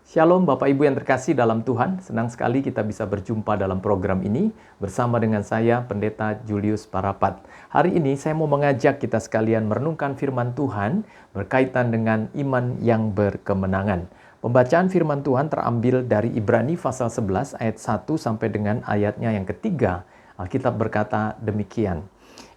Shalom Bapak Ibu yang terkasih dalam Tuhan, senang sekali kita bisa berjumpa dalam program ini bersama dengan saya Pendeta Julius Parapat. Hari ini saya mau mengajak kita sekalian merenungkan firman Tuhan berkaitan dengan iman yang berkemenangan. Pembacaan firman Tuhan terambil dari Ibrani pasal 11 ayat 1 sampai dengan ayatnya yang ketiga. Alkitab berkata demikian.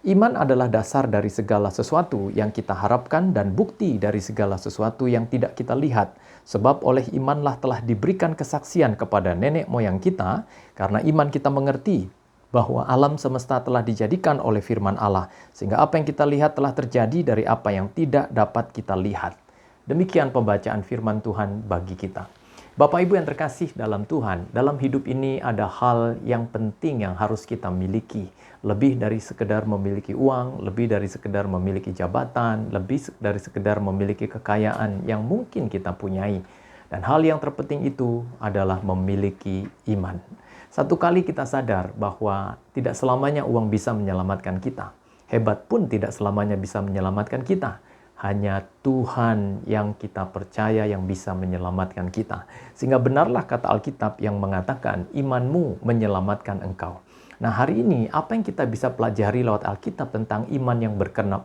Iman adalah dasar dari segala sesuatu yang kita harapkan dan bukti dari segala sesuatu yang tidak kita lihat. Sebab oleh imanlah telah diberikan kesaksian kepada nenek moyang kita, karena iman kita mengerti bahwa alam semesta telah dijadikan oleh firman Allah, sehingga apa yang kita lihat telah terjadi dari apa yang tidak dapat kita lihat. Demikian pembacaan firman Tuhan bagi kita. Bapak Ibu yang terkasih dalam Tuhan, dalam hidup ini ada hal yang penting yang harus kita miliki. Lebih dari sekedar memiliki uang, lebih dari sekedar memiliki jabatan, lebih dari sekedar memiliki kekayaan yang mungkin kita punyai. Dan hal yang terpenting itu adalah memiliki iman. Satu kali kita sadar bahwa tidak selamanya uang bisa menyelamatkan kita. Hebat pun tidak selamanya bisa menyelamatkan kita. Hanya Tuhan yang kita percaya yang bisa menyelamatkan kita. Sehingga benarlah kata Alkitab yang mengatakan imanmu menyelamatkan engkau. Nah hari ini apa yang kita bisa pelajari lewat Alkitab tentang iman yang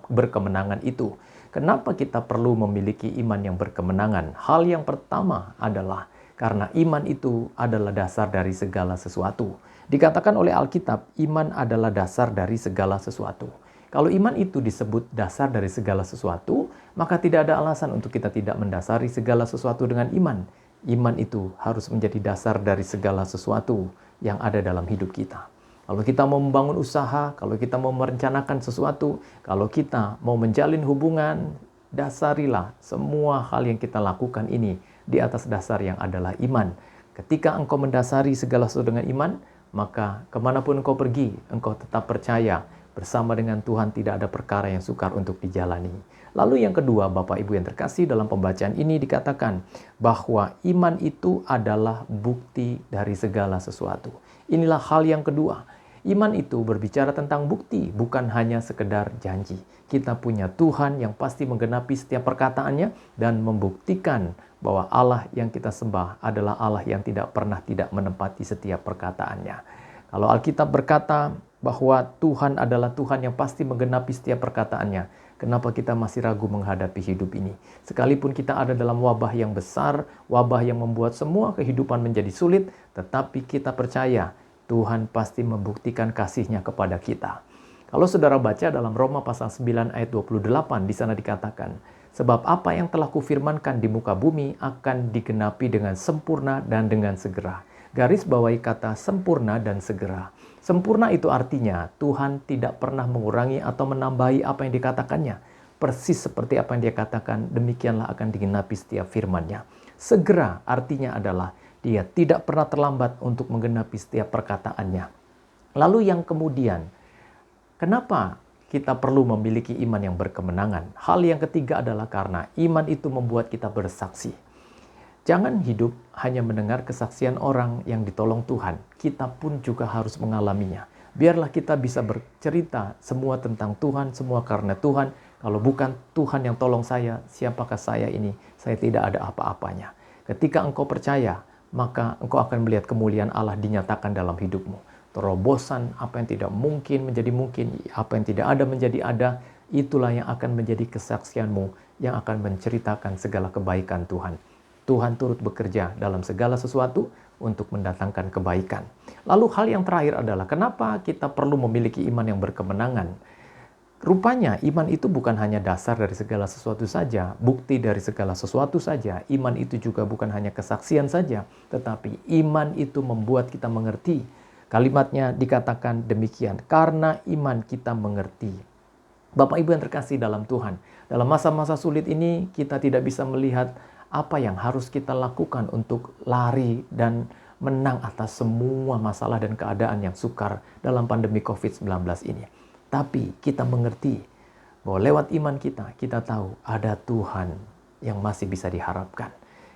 berkemenangan itu? Kenapa kita perlu memiliki iman yang berkemenangan? Hal yang pertama adalah karena iman itu adalah dasar dari segala sesuatu. Dikatakan oleh Alkitab, iman adalah dasar dari segala sesuatu. Kalau iman itu disebut dasar dari segala sesuatu, maka tidak ada alasan untuk kita tidak mendasari segala sesuatu dengan iman. Iman itu harus menjadi dasar dari segala sesuatu yang ada dalam hidup kita. Kalau kita mau membangun usaha, kalau kita mau merencanakan sesuatu, kalau kita mau menjalin hubungan, dasarilah semua hal yang kita lakukan ini di atas dasar yang adalah iman. Ketika engkau mendasari segala sesuatu dengan iman, maka kemanapun engkau pergi, engkau tetap percaya bersama dengan Tuhan tidak ada perkara yang sukar untuk dijalani. Lalu yang kedua, Bapak Ibu yang terkasih, dalam pembacaan ini dikatakan bahwa iman itu adalah bukti dari segala sesuatu. Inilah hal yang kedua. Iman itu berbicara tentang bukti, bukan hanya sekedar janji. Kita punya Tuhan yang pasti menggenapi setiap perkataannya dan membuktikan bahwa Allah yang kita sembah adalah Allah yang tidak pernah tidak menepati setiap perkataannya. Kalau Alkitab berkata bahwa Tuhan adalah Tuhan yang pasti menggenapi setiap perkataannya, kenapa kita masih ragu menghadapi hidup ini? Sekalipun kita ada dalam wabah yang besar, wabah yang membuat semua kehidupan menjadi sulit, tetapi kita percaya Tuhan pasti membuktikan kasih-Nya kepada kita. Kalau saudara baca dalam Roma pasal 9 ayat 28, di sana dikatakan, sebab apa yang telah kufirmankan di muka bumi akan digenapi dengan sempurna dan dengan segera. Garis bawahi kata sempurna dan segera. Sempurna itu artinya Tuhan tidak pernah mengurangi atau menambahi apa yang dikatakannya. Persis seperti apa yang Dia katakan, demikianlah akan digenapi setiap firman-Nya. Segera artinya adalah Dia tidak pernah terlambat untuk menggenapi setiap perkataannya. Lalu yang kemudian, kenapa kita perlu memiliki iman yang berkemenangan? Hal yang ketiga adalah karena iman itu membuat kita bersaksi. Jangan hidup hanya mendengar kesaksian orang yang ditolong Tuhan. Kita pun juga harus mengalaminya. Biarlah kita bisa bercerita semua tentang Tuhan, semua karena Tuhan. Kalau bukan Tuhan yang tolong saya, siapakah saya ini? Saya tidak ada apa-apanya. Ketika engkau percaya, maka engkau akan melihat kemuliaan Allah dinyatakan dalam hidupmu. Terobosan apa yang tidak mungkin menjadi mungkin, apa yang tidak ada menjadi ada, itulah yang akan menjadi kesaksianmu yang akan menceritakan segala kebaikan Tuhan. Tuhan turut bekerja dalam segala sesuatu untuk mendatangkan kebaikan. Lalu hal yang terakhir adalah kenapa kita perlu memiliki iman yang berkemenangan? Rupanya iman itu bukan hanya dasar dari segala sesuatu saja, bukti dari segala sesuatu saja. Iman itu juga bukan hanya kesaksian saja, tetapi iman itu membuat kita mengerti. Kalimatnya dikatakan demikian, karena iman kita mengerti. Bapak Ibu yang terkasih dalam Tuhan, dalam masa-masa sulit ini kita tidak bisa melihat apa yang harus kita lakukan untuk lari dan menang atas semua masalah dan keadaan yang sukar dalam pandemi COVID-19 ini. Tapi kita mengerti bahwa lewat iman kita tahu ada Tuhan yang masih bisa diharapkan.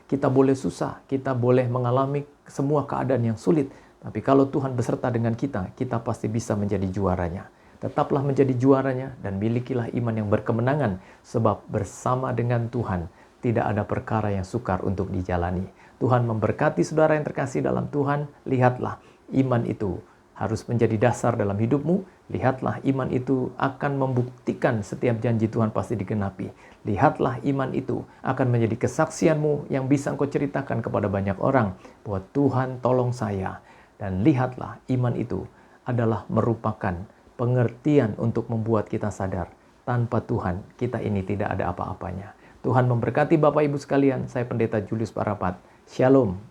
Kita boleh susah, kita boleh mengalami semua keadaan yang sulit. Tapi kalau Tuhan beserta dengan kita pasti bisa menjadi juaranya. Tetaplah menjadi juaranya dan milikilah iman yang berkemenangan. Sebab bersama dengan Tuhan tidak ada perkara yang sukar untuk dijalani. Tuhan memberkati saudara yang terkasih dalam Tuhan. Lihatlah, iman itu harus menjadi dasar dalam hidupmu. Lihatlah, iman itu akan membuktikan setiap janji Tuhan pasti digenapi. Lihatlah, iman itu akan menjadi kesaksianmu yang bisa engkau ceritakan kepada banyak orang bahwa Tuhan tolong saya. Dan lihatlah, iman itu adalah merupakan pengertian untuk membuat kita sadar tanpa Tuhan kita ini tidak ada apa-apanya. Tuhan memberkati Bapak Ibu sekalian. Saya Pendeta Julius Parapat. Shalom.